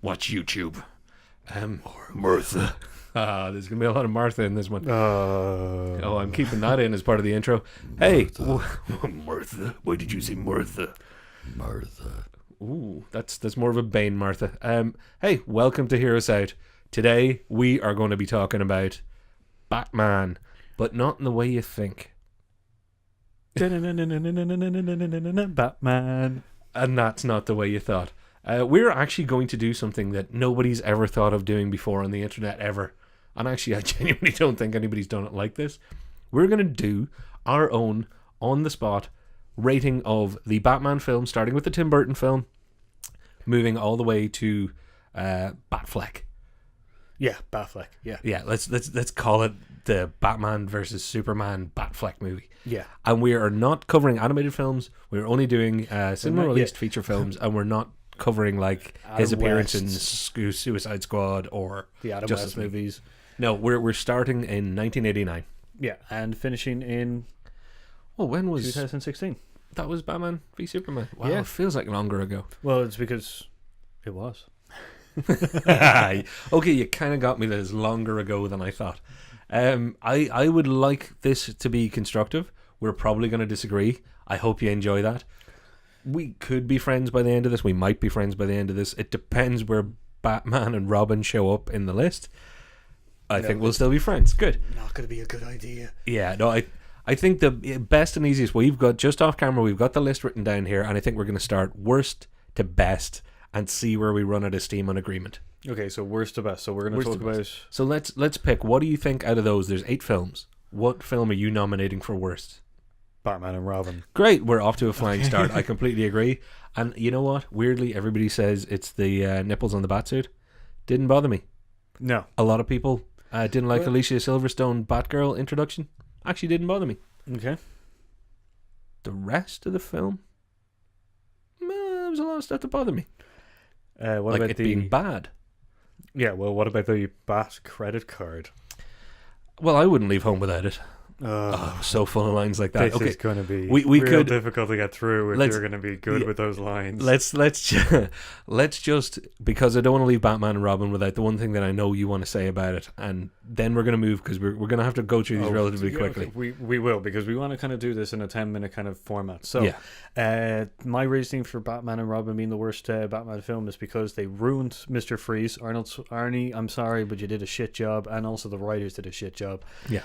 watch YouTube. Martha. There's going to be a lot of Martha in this one. Oh, I'm keeping that in as part of the intro. Hey. Martha. Why did you say Martha? Martha. Ooh, that's more of a Bane Martha. Hey, welcome to Hear Us Out. Today, we are going to be talking about Batman, but not in the way you think. Batman. And that's not the way you thought. We're actually going to do something that nobody's ever thought of doing before on the internet ever. And actually, I genuinely don't think anybody's done it like this. We're going to do our own, on-the-spot rating of the Batman film, starting with the Tim Burton film, moving all the way to Batfleck. Yeah, Batfleck. Yeah. Yeah, let's call it the Batman versus Superman Batfleck movie. Yeah. And we are not covering animated films. We're only doing cinema-released feature films, and we're not covering like his appearance in Suicide Squad or the Adam Justice West movies. No, we're starting in 1989. Yeah, and finishing in when was 2016? That was Batman v Superman. Wow, Yeah. It feels like longer ago. Well, it's because it was. Okay, you kind of got me that it's longer ago than I thought. I would like this to be constructive. We're probably going to disagree. I hope you enjoy that. We could be friends by the end of this. We might be friends by the end of this. It depends where Batman and Robin show up in the list. I think we'll still be friends. Good. Not going to be a good idea. Yeah, no, I think the best and easiest, we've got, just off camera, we've got the list written down here, and I think we're going to start worst to best and see where we run out of steam on agreement. Okay, so worst to best. So we're going to talk about... So let's pick. What do you think out of those? There's 8 films. What film are you nominating for worst? Batman and Robin. Great, we're off to a flying start. I completely agree. And you know what? Weirdly, everybody says it's the nipples on the Batsuit. Didn't bother me. No. A lot of people didn't like Alicia Silverstone Batgirl introduction. Actually didn't bother me. Okay. The rest of the film, there was a lot of stuff that bothered me. What like about it being bad. Yeah, well, what about the Bat credit card? Well, I wouldn't leave home without it. So full of lines like that. This is going to be we real could difficult to get through if you're going to be good with those lines. Let's just, because I don't want to leave Batman and Robin without the one thing that I know you want to say about it, and then we're going to move, because we're going to have to go through these relatively quickly. Okay. We will, because we want to kind of do this in a 10-minute kind of format. So my reasoning for Batman and Robin being the worst Batman film is because they ruined Mr. Freeze. Arnie, I'm sorry, but you did a shit job, and also the writers did a shit job. Yeah.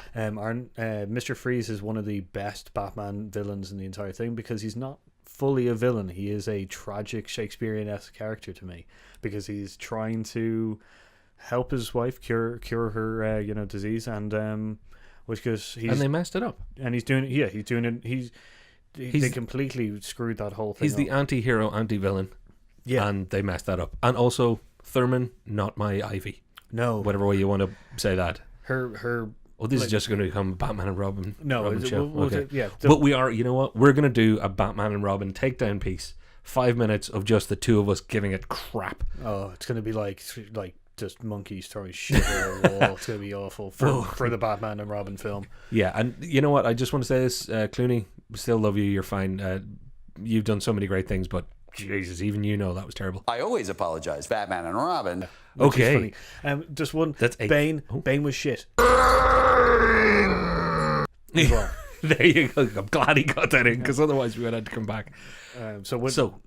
Mr. Freeze is one of the best Batman villains in the entire thing, because he's not fully a villain. He is a tragic Shakespearean-esque character to me, because he's trying to help his wife cure her disease, and they messed it up, and he's doing it. They completely screwed that whole thing. He's up. the anti-hero, anti-villain. Yeah, and they messed that up. And also Thurman, not my Ivy. No, whatever way you want to say that. Her. Oh, this is just going to become a Batman and Robin. Show. Okay. But we are, you know what? We're going to do a Batman and Robin takedown piece. 5 minutes of just the two of us giving it crap. Oh, it's going to be like just monkeys throwing shit at a wall. It's going to be awful for the Batman and Robin film. Yeah, and you know what? I just want to say this, Clooney, still love you. You're fine. You've done so many great things, but Jesus, even you know that was terrible. I always apologize, Batman and Robin. Okay. Just one. That's 8. Bane. Oh. Bane was shit. There you go. I'm glad he got that in, because otherwise we would have to come back. So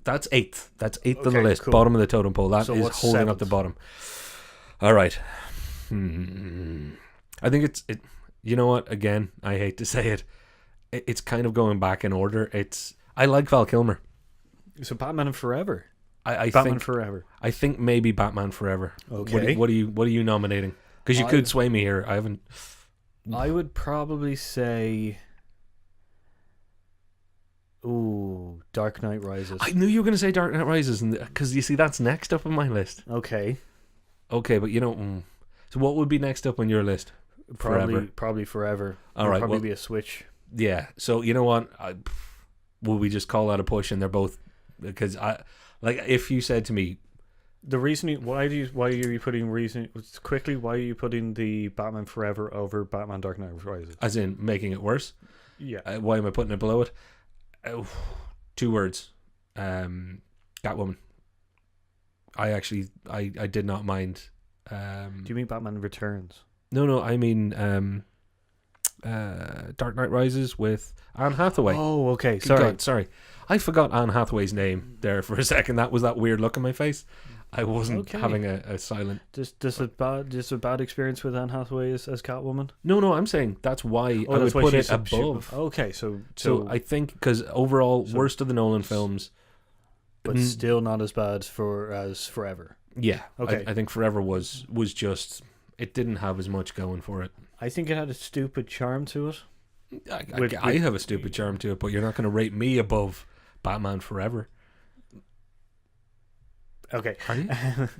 that's 8th. That's 8th on the list. Cool. Bottom of the totem pole. That is holding 7th? up the bottom. All right. I think it's. You know what? Again, I hate to say it. It's kind of going back in order. I like Val Kilmer. So Batman and Forever. Batman Forever. I think maybe Batman Forever. Okay. What are you nominating? Because you could sway me here. I haven't. I would probably say, Dark Knight Rises. I knew you were going to say Dark Knight Rises, because you see that's next up on my list. Okay, but you know, so what would be next up on your list? Probably Forever. All right, probably be a switch. Yeah. So you know what? Will we just call that a push? And they're both, because if you said to me, the reason why are you putting the Batman Forever over Batman Dark Knight Rises? As in making it worse? Yeah. Why am I putting it below it? 2 words. Catwoman. I did not mind. Do you mean Batman Returns? No, I mean Dark Knight Rises with Anne Hathaway. Oh, okay. Good Sorry. God, sorry. I forgot Anne Hathaway's name there for a second. That was that weird look on my face. I wasn't having a silent. Just a bad experience with Anne Hathaway as Catwoman. No, I'm saying that's why I would put it above. Okay, so I think because overall worst of the Nolan films, but still not as bad as Forever. Yeah. Okay. I think Forever was just, it didn't have as much going for it. I think it had a stupid charm to it. I have a stupid charm to it, but you're not going to rate me above Batman Forever. Okay. Are you?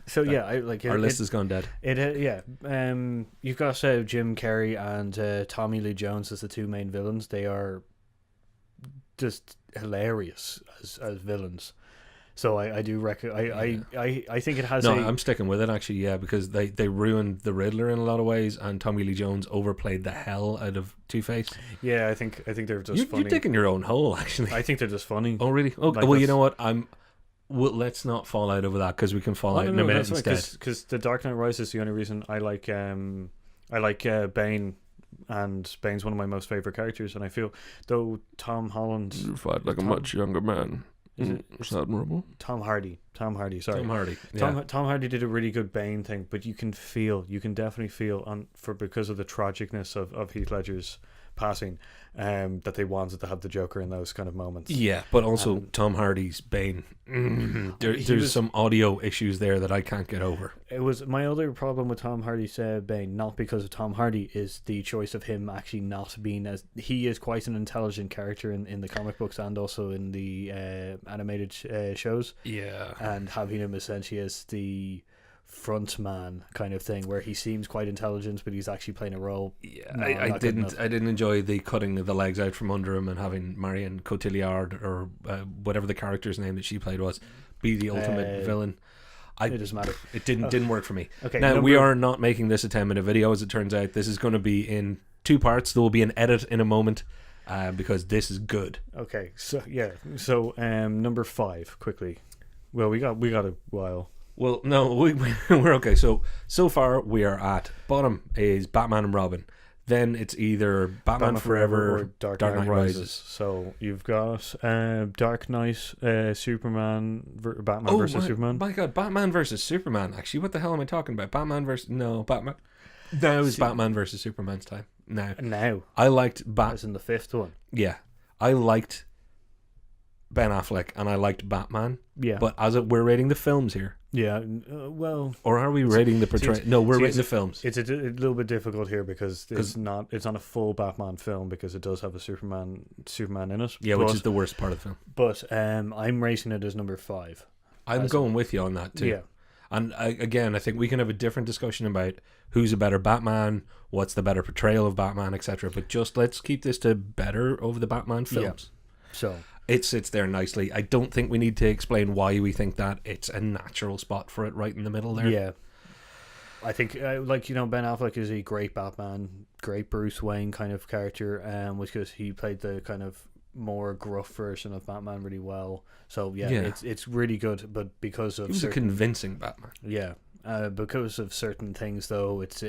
So yeah, I like our list has gone dead. You've got Jim Carrey and Tommy Lee Jones as the two main villains. They are just hilarious as villains. So I do reckon I think it has. I'm sticking with it actually. Yeah, because they ruined the Riddler in a lot of ways, and Tommy Lee Jones overplayed the hell out of Two-Face. Yeah, I think they're just funny. You're digging your own hole, actually. I think they're just funny. Oh really? Okay. Like well, you know what? Well, let's not fall out over that because we can fall out in a minute instead. Because The Dark Knight Rises is the only reason I like Bane, and Bane's one of my most favorite characters. And I feel though Tom Holland, you fight like a much younger man. Is that admirable? Tom Hardy. Sorry, Tom Hardy. Yeah. Tom Hardy did a really good Bane thing, but you can definitely feel because of the tragicness of Heath Ledger's passing, that they wanted to have the Joker in those kind of moments. Yeah, but also Tom Hardy's Bane. There's some audio issues there that I can't get over. It was my other problem with Tom Hardy's Bane, not because of Tom Hardy, is the choice of him actually not being as he is quite an intelligent character in the comic books and also in the animated shows. Yeah, and having him essentially as the front man kind of thing where he seems quite intelligent but he's actually playing a role. I didn't enjoy the cutting of the legs out from under him and having Marion Cotillard or whatever the character's name that she played was be the ultimate villain. It doesn't matter. It didn't work for me. Okay, now we are not making this a 10-minute video, as it turns out. This is going to be in 2 parts. There will be an edit in a moment because this is good. Okay, so number 5 quickly. Well, we got a while. Well, no, we're okay. So far we are at bottom is Batman and Robin. Then it's either Batman Forever or Dark Knight Rises. So you've got Dark Knight, Superman, Batman versus Superman. My God, Batman versus Superman. Actually, what the hell am I talking about? Batman. Now is Batman versus Superman's time. Now. I liked That's in the 5th one. Yeah, I liked Ben Affleck and I liked Batman. Yeah, but we're rating the films here. Yeah, well, or are we rating the portrayal? No, we're rating the films. It's a little bit difficult here because it's not a full Batman film because it does have a Superman in it. Yeah, which is the worst part of the film. But I'm rating it as number 5. I'm going with you on that too. Yeah, and I think we can have a different discussion about who's a better Batman, what's the better portrayal of Batman, etc. But just let's keep this to better over the Batman films. Yeah. So. It sits there nicely. I don't think we need to explain why we think that. It's a natural spot for it right in the middle there. Yeah. I think, Ben Affleck is a great Batman, great Bruce Wayne kind of character, because he played the kind of more gruff version of Batman really well. So, it's really good, but because of... He was a convincing Batman. Yeah. Because of certain things, though, it's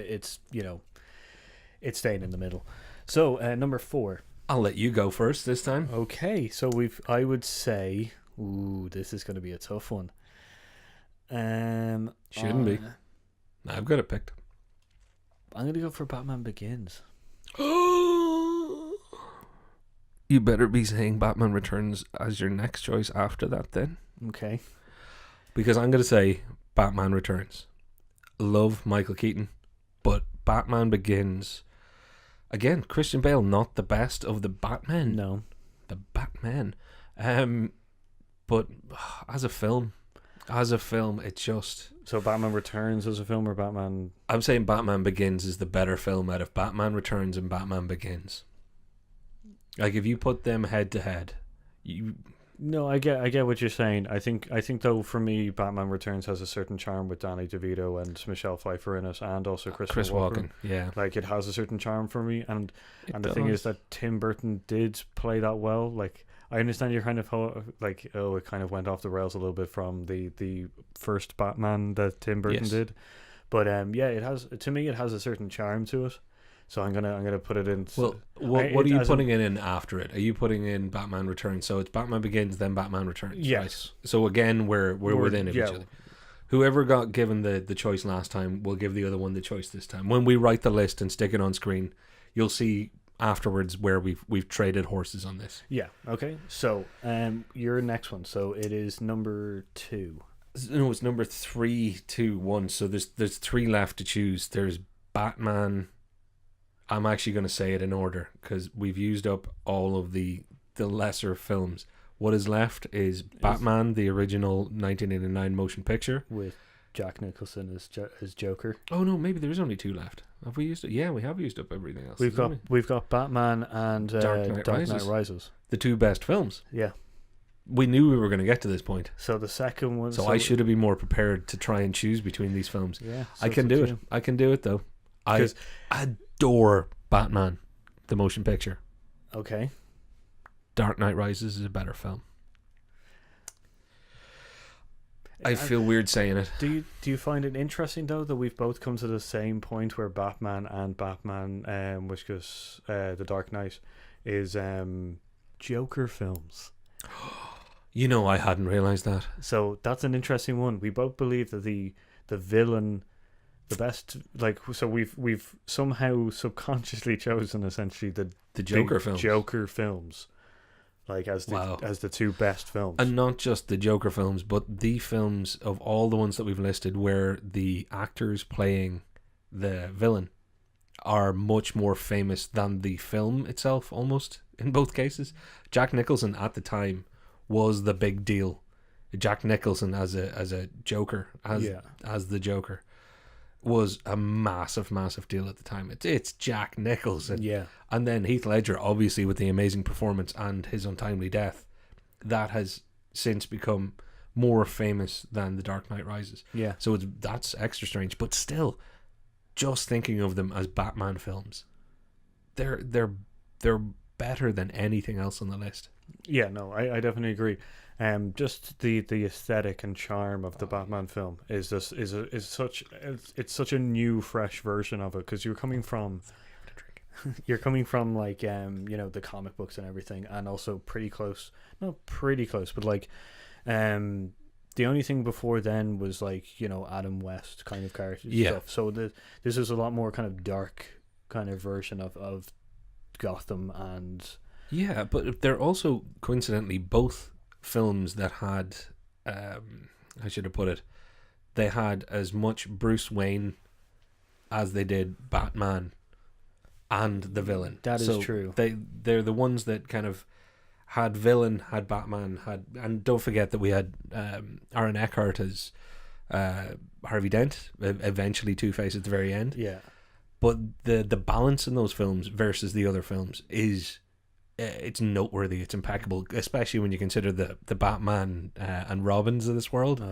staying in the middle. So, number 4... I'll let you go first this time. Okay, so I would say, this is going to be a tough one. Shouldn't be. I've got it picked. I'm going to go for Batman Begins. You better be saying Batman Returns as your next choice after that then. Okay. Because I'm going to say Batman Returns. Love Michael Keaton, but Batman Begins... Again, Christian Bale, not the best of the Batman. No. The Batman. But as a film, it just... So Batman Returns as a film or Batman... I'm saying Batman Begins is the better film out of Batman Returns and Batman Begins. Like, if you put them head to head, you... No, I get what you're saying. I think though, for me, Batman Returns has a certain charm with Danny DeVito and Michelle Pfeiffer in it, and also Chris Walken. Yeah, like it has a certain charm for me. And the thing is that Tim Burton did play that well. Like I understand you're kind of like, oh, it kind of went off the rails a little bit from the first Batman that Tim Burton Yes. did, but yeah, it has, to me, it has a certain charm to it. So I'm gonna put it in. Well, what are you putting it in after it? Are you putting in Batman Returns? So it's Batman Begins, then Batman Returns. Yes. Right? So again, we're within of each other. Whoever got given the choice last time will give the other one the choice this time. When we write the list and stick it on screen, you'll see afterwards where we've traded horses on this. Yeah. Okay. So your next one. So it is number 2. No, it's number 3, 2, 1. So there's 3 left to choose. There's Batman. I'm actually going to say it in order because we've used up all of the lesser films. What is left is Batman, the original 1989 motion picture with Jack Nicholson as Joker. Oh no, maybe there's only 2 left. Have we used it? Yeah, we have used up everything else. We've got Batman and Dark Knight Rises. The 2 best films. Yeah. We knew we were going to get to this point. So the second one. So I should have been more prepared to try and choose between these films. Yeah. I can do it. I can do it though. I adore Batman, the motion picture. Okay. Dark Knight Rises is a better film. I feel weird saying it. Do you find it interesting though that we've both come to the same point where Batman and Batman, which goes the Dark Knight, is Joker films? You know, I hadn't realized that. So that's an interesting one. We both believe that the villain, the best, like, so we've somehow subconsciously chosen essentially the Joker films. Joker films. Like as the 2 best films. And not just the Joker films, but the films of all the ones that we've listed where the actors playing the villain are much more famous than the film itself, almost, in both cases. Jack Nicholson at the time was the big deal. Jack Nicholson as a Joker, as the Joker, was a massive deal at the time. It's Jack Nicholson. Yeah. And then Heath Ledger, obviously, with the amazing performance and his untimely death, that has since become more famous than The Dark Knight Rises. Yeah. So that's extra strange. But still, just thinking of them as Batman films, they're better than anything else on the list. Yeah, no, I definitely agree. Just the aesthetic and charm of the Batman film is such a new, fresh version of it, because you're coming from like the comic books and everything, and also not pretty close, but like the only thing before then was like Adam West kind of characters and stuff. So this is a lot more kind of dark kind of version of Gotham. And yeah, but they're also coincidentally both films that had I should have put it, they had as much Bruce Wayne as they did Batman and the villain. That is true. They're the ones that kind of had villain, had Batman, and don't forget that we had Aaron Eckhart as Harvey Dent, eventually Two-Face at the very end. Yeah. But the balance in those films versus the other films is it's noteworthy. It's impeccable, especially when you consider the Batman and Robins of this world,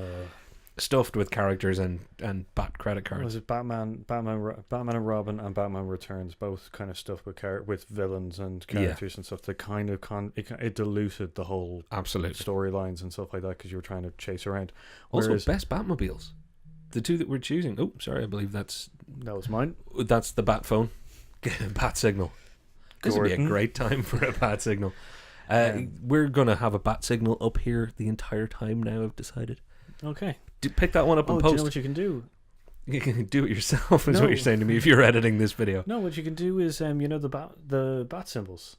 stuffed with characters and Bat credit cards. Was it Batman and Robin and Batman Returns, both kind of stuff with villains and characters and stuff that kind of it diluted the whole absolutely storylines and stuff like that, because you were trying to chase around. Also, best Batmobiles, the 2 that we're choosing. Oh, sorry, I believe that was mine. That's the Bat phone, BatSignal. This would be a great time for a BatSignal. We're gonna have a BatSignal up here the entire time now, I've decided. Okay. Pick that one up and post. Do you know what you can do? You can do it yourself, is what you're saying to me if you're editing this video. No, what you can do is the bat symbols.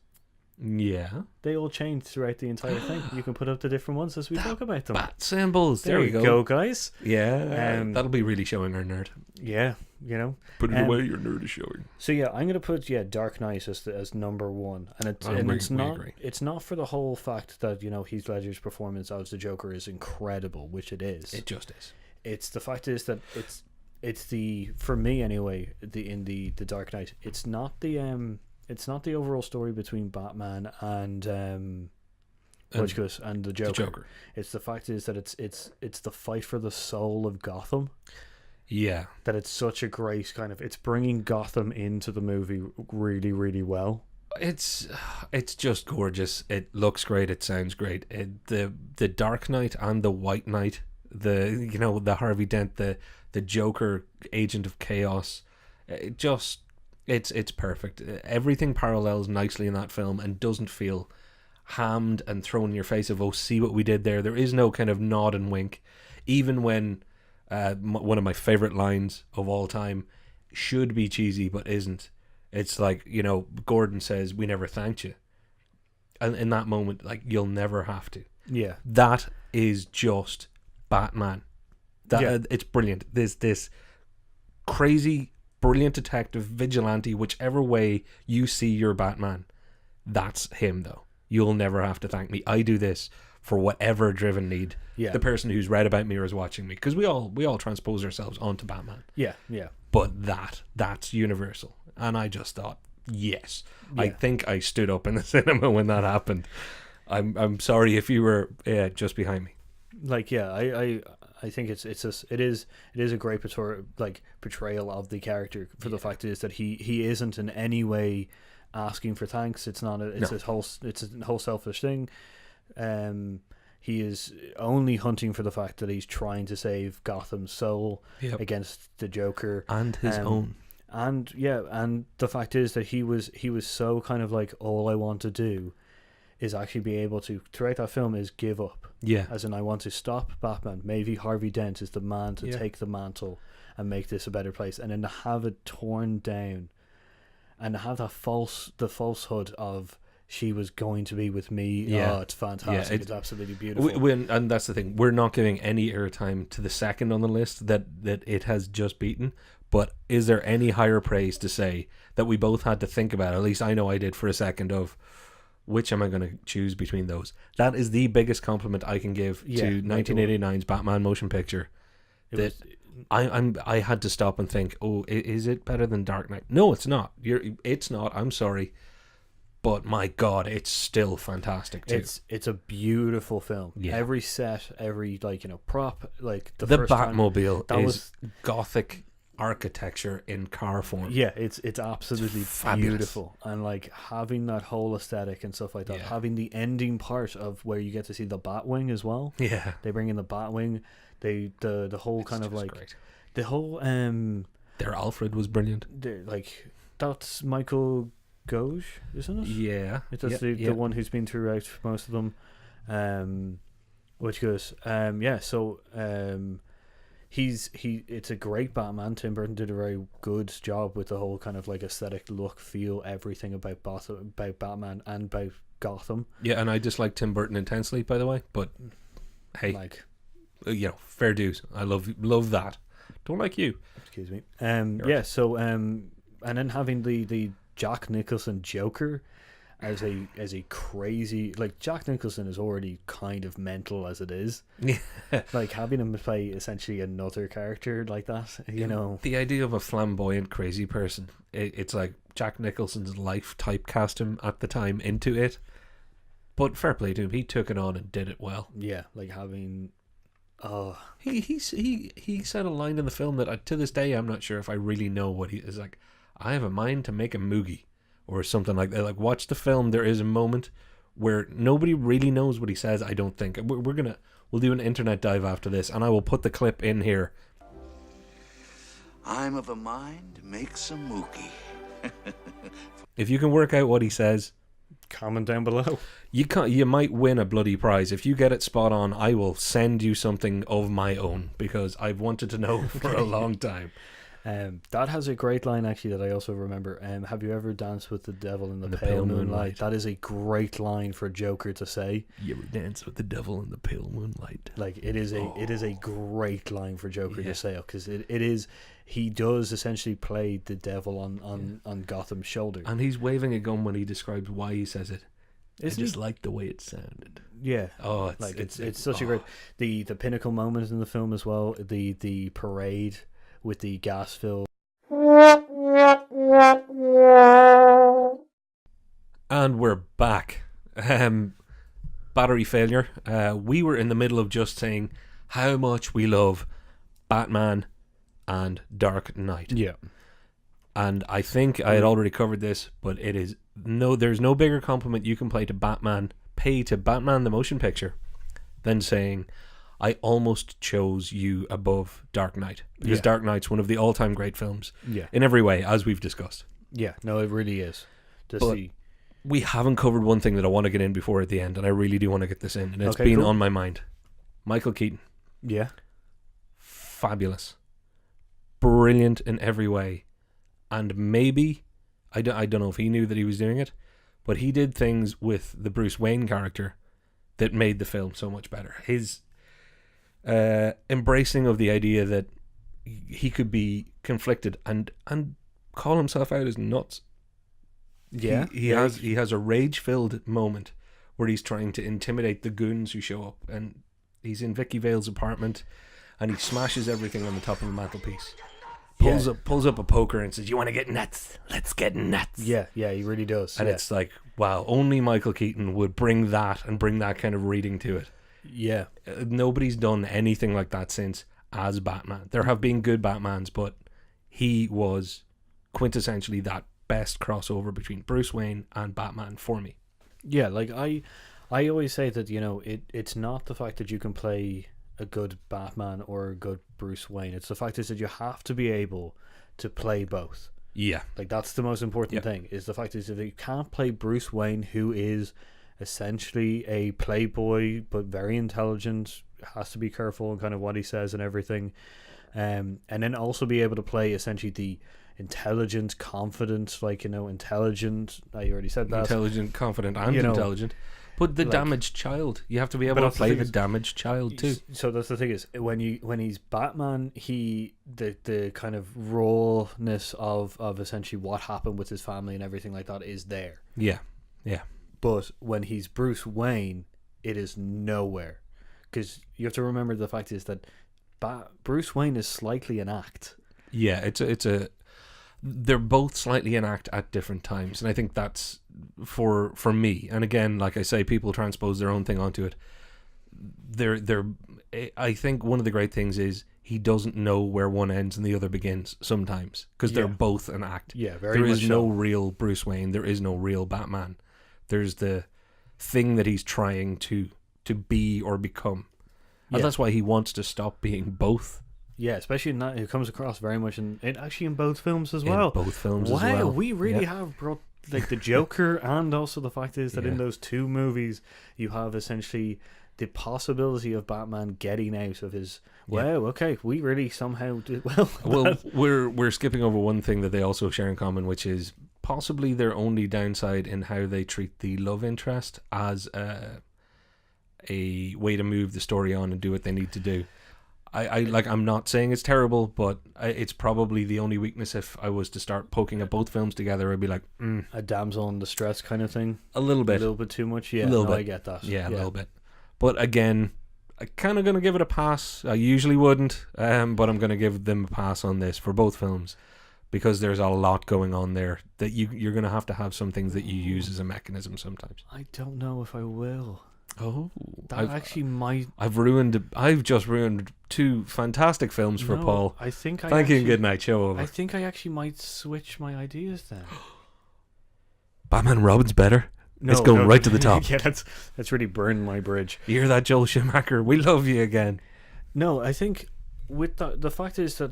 Yeah. They all change throughout the entire thing. You can put up the different ones as we talk about them. Bat symbols. There we go, guys. Yeah. That'll be really showing our nerd. Yeah, Put it away, your nerd is showing. So yeah, I'm gonna put Dark Knight as number 1, and it's not for the whole fact that Heath Ledger's performance as the Joker is incredible, which it is. It just is. It's the fact is that it's the, for me anyway, the Dark Knight. It's not the overall story between Batman and the Joker. It's the fact is that it's the fight for the soul of Gotham. Yeah. That it's such a great kind of, it's bringing Gotham into the movie really, really well. It's just gorgeous. It looks great. It sounds great. The Dark Knight and the White Knight, the Harvey Dent, the Joker, Agent of Chaos. It's perfect. Everything parallels nicely in that film and doesn't feel hammed and thrown in your face of, oh, see what we did there. There is no kind of nod and wink. Even when one of my favorite lines of all time should be cheesy but isn't. It's like, Gordon says, "We never thanked you." And in that moment, like, you'll never have to. Yeah. That is just Batman. It's brilliant. There's this crazy, brilliant detective, vigilante, whichever way you see your Batman, that's him, though. You'll never have to thank me. I do this for whatever driven need the person who's read about me or is watching me. Because we all transpose ourselves onto Batman. Yeah, yeah. But that's universal. And I just thought, yes. I think I stood up in the cinema when that happened. I'm sorry if you were just behind me. Like, yeah, I think it is a great portrayal of the character for the fact is that he isn't in any way asking for thanks. It's not a whole selfish thing. He is only hunting for the fact that he's trying to save Gotham's soul against the Joker and his own. And the fact is that he was so kind of like, all I want to do is actually be able to, throughout that film, is give up. Yeah. As in, I want to stop Batman. Maybe Harvey Dent is the man to take the mantle and make this a better place. And then to have it torn down and to have the falsehood of she was going to be with me. Yeah. Oh, it's fantastic. Yeah, it's absolutely beautiful. And that's the thing. We're not giving any airtime to the second on the list that it has just beaten. But is there any higher praise to say that we both had to think about? At least I know I did for a second of which am I going to choose between those. That is the biggest compliment I can give to 1989's Batman motion picture. I had to stop and think, oh, is it better than Dark Knight? No, it's not. It's not. I'm sorry. But my God, it's still fantastic too. It's a beautiful film. Yeah. Every set, every prop, like the first Batmobile time, is gothic architecture in car form. Yeah, it's absolutely fabulous. Beautiful, and like having that whole aesthetic and stuff like that. Having the ending part of where you get to see the Batwing as well. Yeah, they bring in the Batwing. The whole it's kind of like great. The whole their Alfred was brilliant. Like that's Michael Gouge, isn't it? Yeah, that's the one who's been throughout most of them. Which goes it's a great Batman. Tim Burton did a very good job with the whole kind of like aesthetic look, feel, everything about Batman and about Gotham. Yeah, and I dislike Tim Burton intensely, by the way. But hey, fair dues. I love that. Don't like you. Excuse me. And then having the Jack Nicholson Joker as a crazy, like, Jack Nicholson is already kind of mental as it is. Yeah. Like having him play essentially another character like that, The idea of a flamboyant crazy person, it's like Jack Nicholson's life typecast him at the time into it. But fair play to him, he took it on and did it well. Yeah, like having he said a line in the film that to this day I'm not sure if I really know what he is like. I have a mind to make a moogie. Or something like that. Like, watch the film. There is a moment where nobody really knows what he says. I don't think we'll do an internet dive after this, and I will put the clip in here. I'm of a mind to make some mookie. If you can work out what he says, comment down below. You might win a bloody prize if you get it spot on. I will send you something of my own because I've wanted to know for a long time. That has a great line actually that I also remember. Have you ever danced with the devil in the pale moonlight? That is a great line for Joker to say. You ever dance with the devil in the pale moonlight? Like it is a great line for Joker to say, because he does essentially play the devil on Gotham's shoulder, and he's waving a gun when he describes why he says it. I just like the way it sounded. Yeah. Oh, it's such a great the pinnacle moment in the film as well. The parade with the gas fill. And we're back. Battery failure. We were in the middle of just saying how much we love Batman and Dark Knight. Yeah. And I think I had already covered this, but it is no, there's no bigger compliment you can pay to Batman the motion picture than saying, I almost chose you above Dark Knight, because Dark Knight's one of the all-time great films in every way, as we've discussed. Yeah, no, it really is. We haven't covered one thing that I want to get in before at the end, and I really do want to get this in, and it's been on my mind. Michael Keaton. Yeah. Fabulous. Brilliant in every way. And maybe, I don't know if he knew that he was doing it, but he did things with the Bruce Wayne character that made the film so much better. His embracing of the idea that he could be conflicted and call himself out as nuts. Yeah. He has a rage-filled moment where he's trying to intimidate the goons who show up, and he's in Vicky Vale's apartment and he smashes everything on the top of the mantelpiece. Pulls up a poker and says, "You want to get nuts? Let's get nuts." Yeah, he really does. And it's like, wow, only Michael Keaton would bring that kind of reading to it. Yeah. Nobody's done anything like that since as Batman. There have been good Batmans, but he was quintessentially that best crossover between Bruce Wayne and Batman for me. Yeah, like I always say that, it's not the fact that you can play a good Batman or a good Bruce Wayne. It's the fact is that you have to be able to play both. Yeah. Like, that's the most important thing, is the fact is that you can't play Bruce Wayne, who is essentially a playboy but very intelligent, has to be careful in kind of what he says and everything, and then also be able to play essentially the intelligent, confident, intelligent, I already said that, intelligent, confident, and intelligent, but the damaged child, you have to be able to play the damaged child too. So that's the thing, is when he's Batman, the kind of rawness of essentially what happened with his family and everything like that is there. Yeah. But when he's Bruce Wayne, it is nowhere, because you have to remember the fact is that Bruce Wayne is slightly an act. Yeah, they're both slightly an act at different times, and I think that's for me. And again, like I say, people transpose their own thing onto it. I think one of the great things is he doesn't know where one ends and the other begins sometimes, because they're both an act. Yeah, very much. There is no real Bruce Wayne. There is no real Batman. There's the thing that he's trying to be or become, and that's why he wants to stop being both. Yeah, especially in that, it comes across very much in both films as well. Wow, we really have brought the Joker, and also the fact is that in those two movies you have essentially the possibility of Batman getting out of his. Wow, okay, we really somehow did well. Well, we're skipping over one thing that they also share in common, which is possibly their only downside in how they treat the love interest as a way to move the story on and do what they need to do. I'm not saying it's terrible, but it's probably the only weakness. If I was to start poking at both films together, I'd be like, a damsel in distress kind of thing. A little bit too much. Yeah, I get that. Yeah, a little bit. But again, I'm kind of going to give it a pass. I usually wouldn't, but I'm going to give them a pass on this for both films, because there's a lot going on there that you're going to have some things that you use as a mechanism sometimes. I don't know if I will. Oh, might. I've just ruined two fantastic films for Paul. Thank you and good night. Show over. I think I actually might switch my ideas then. Batman and Robin's better. It's going right to the top. Yeah, that's really burned my bridge. You hear that, Joel Schumacher? We love you again. No, I think with the fact is that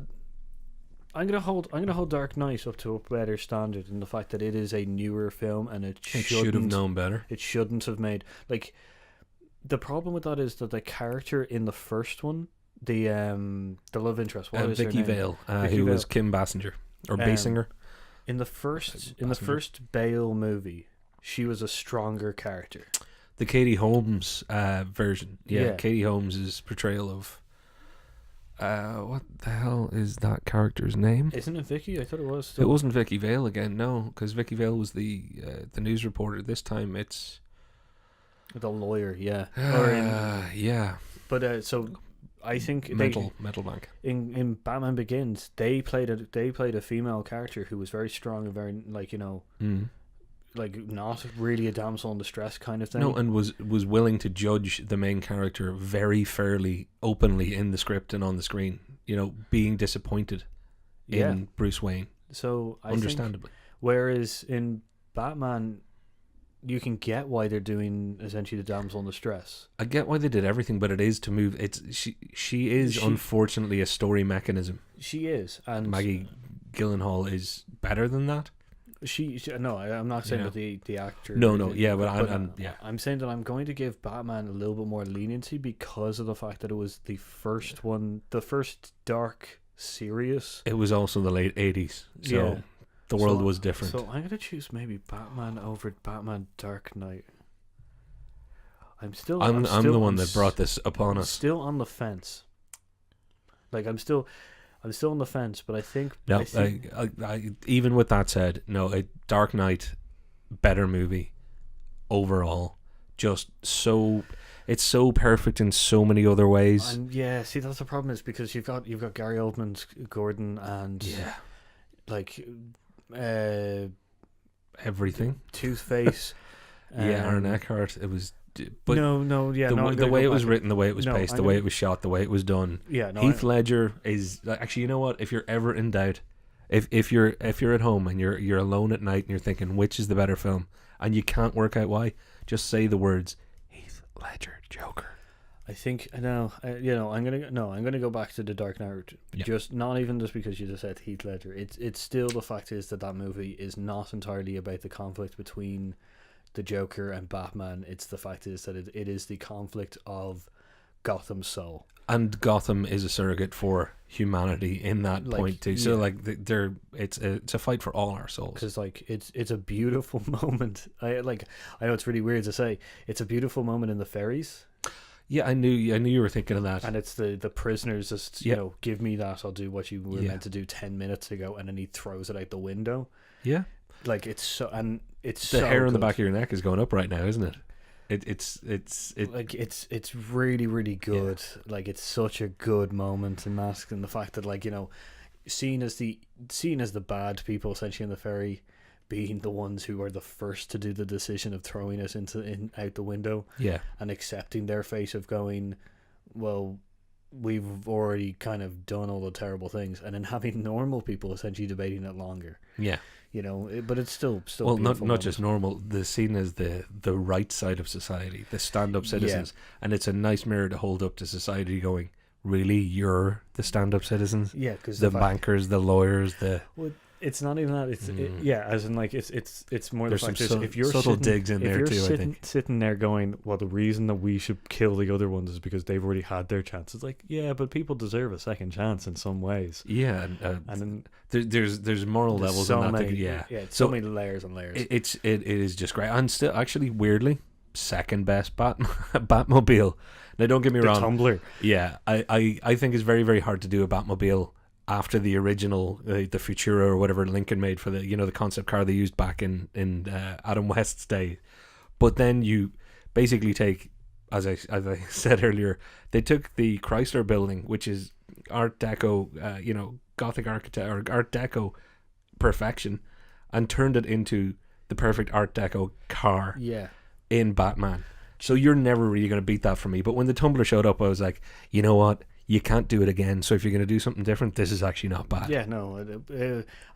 I'm gonna hold Dark Knight up to a better standard in the fact that it is a newer film, and it should have known better. It shouldn't have made the problem with that is that the character in the first one, the love interest, what is her name? Vicky Vale, who was Kim Basinger or Basinger. In the first Bale movie, she was a stronger character. The Katie Holmes version, Katie Holmes' portrayal of what the hell is that character's name? Isn't it Vicky? I thought it was. It wasn't Vicky Vale again, no, because Vicky Vale was the news reporter. This time it's the lawyer, yeah. Yeah. But so I think Metal Bank. In Batman Begins, they played a female character who was very strong and very not really a damsel in distress kind of thing. No, and was willing to judge the main character very fairly, openly in the script and on the screen. Being disappointed in Bruce Wayne. So I understandably. Whereas in Batman, you can get why they're doing essentially the damsel in distress. I get why they did everything, but it is to move. She is unfortunately a story mechanism. She is, and Maggie Gyllenhaal is better than that. No, I'm not saying that the actor. No, yeah, but I'm saying that I'm going to give Batman a little bit more leniency because of the fact that it was the first one, the first dark, serious. It was also the late 80s, so the world was different. So I'm going to choose maybe Batman over Batman Dark Knight. I'm the one that brought this upon us. Still on the fence. Like I'm still on the fence, but I think I even with that said, no, a Dark Knight better movie overall. Just so it's so perfect in so many other ways. And see, that's the problem, is because you've got Gary Oldman's Gordon and like everything. Toothface. Aaron Eckhart. It was. But the way it was written, the way it was paced, the way it was shot, the way it was done. Heath Ledger is actually, you know what? If you're ever in doubt, if you're at home and you're alone at night and you're thinking which is the better film, and you can't work out why, just say the words Heath Ledger Joker. I think I'm gonna go back to The Dark Knight. Just not even just because you just said Heath Ledger. It's still, the fact is that movie is not entirely about the conflict between the Joker and Batman. It's the fact is that it is the conflict of Gotham's soul, and Gotham is a surrogate for humanity in that point too. So it's a fight for all our souls, because it's a beautiful moment. I know it's really weird to say, it's a beautiful moment in the ferries. I knew you were thinking of that. And it's the prisoners just give me that, I'll do what you were meant to do 10 minutes ago, and then he throws it out the window. It's so, and it's the so hair on good. the back of your neck is going up right now, isn't it? It's really, really good. It's such a good moment in that, and the fact that seen as the bad people essentially in the ferry, being the ones who are the first to do the decision of throwing it out the window, and accepting their fate of going, well, we've already kind of done all the terrible things, and then having normal people essentially debating it longer. But it's still well, not just normal. The scene is the right side of society, the stand-up citizens, and it's a nice mirror to hold up to society, going, really, you're the stand-up citizens? Because the bankers, the lawyers, it's not even that. It's as in it's more there's the fact some if you're subtle sitting, digs in there too. I think sitting there going, well, the reason that we should kill the other ones is because they've already had their chance. It's but people deserve a second chance in some ways. And then there's moral levels so in that many, so many layers and layers. It is just great, and still actually weirdly second best Batmobile. Now don't get me wrong, Tumbler. I think it's very, very hard to do a Batmobile after the original, the Futura or whatever Lincoln made for the concept car they used back in Adam West's day. But then you basically take, as I said earlier, they took the Chrysler building, which is Art Deco, Gothic architect or Art Deco perfection, and turned it into the perfect Art Deco car. In Batman. So you're never really going to beat that for me. But when the Tumbler showed up, I was like, you know what? You can't do it again. So if you're going to do something different, this is actually not bad.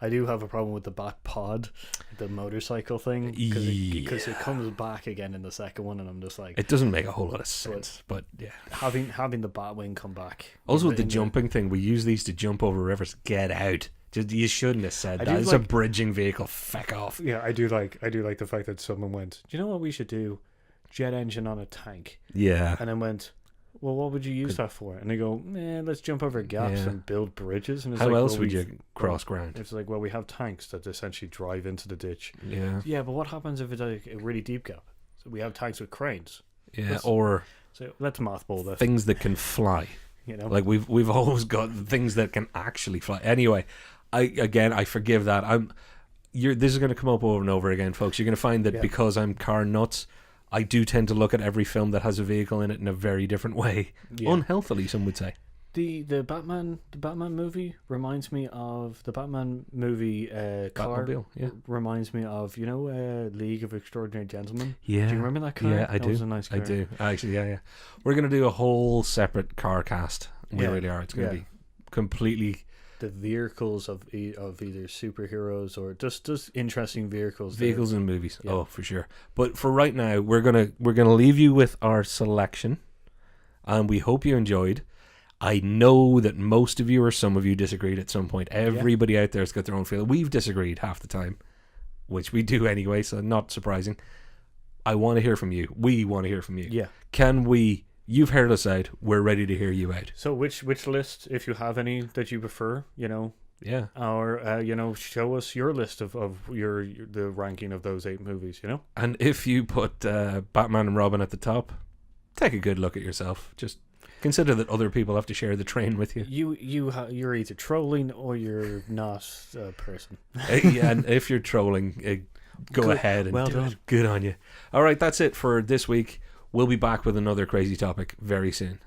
I do have a problem with the Bat Pod, the motorcycle thing, because it comes back again in the second one, and I'm just like, it doesn't make a whole lot of sense. But having the Batwing come back. Also, with the jumping thing, we use these to jump over rivers. Get out. You shouldn't have said that. It's a bridging vehicle. Feck off. I do like the fact that someone went, do you know what we should do? Jet engine on a tank. And then went, well, what would you use that for? And they go, let's jump over gaps and build bridges. And it's how else would you cross ground? It's like, well, we have tanks that essentially drive into the ditch. But what happens if it's a really deep gap? So we have tanks with cranes. Let's mothball this. Things that can fly. We've always got things that can actually fly. Anyway, I forgive that. This is going to come up over and over again, folks. You're going to find that because I'm car nuts, I do tend to look at every film that has a vehicle in it in a very different way. Unhealthily, some would say. The Batman movie reminds me of the Batman movie car. Batmobile, reminds me of League of Extraordinary Gentlemen. Do you remember that car? Yeah, I do. Was a nice car. I do. Actually, We're gonna do a whole separate car cast. We really are. It's gonna be completely the vehicles of either superheroes or just interesting vehicles. Vehicles in movies. Yeah. Oh, for sure. But for right now, we're gonna leave you with our selection, and we hope you enjoyed. I know that most of you or some of you disagreed at some point. Everybody out there's got their own feeling. We've disagreed half the time, which we do anyway, so not surprising. I want to hear from you. We want to hear from you. Yeah. Can we? You've heard us out. We're ready to hear you out. So which list, if you have any that you prefer, Yeah. or show us your list of the ranking of those 8 movies. And if you put Batman and Robin at the top, take a good look at yourself. Just consider that other people have to share the train with you. You're either trolling or you're not a person. Yeah, and if you're trolling, go ahead and well do done. it. Good on you. All right, that's it for this week. We'll be back with another crazy topic very soon.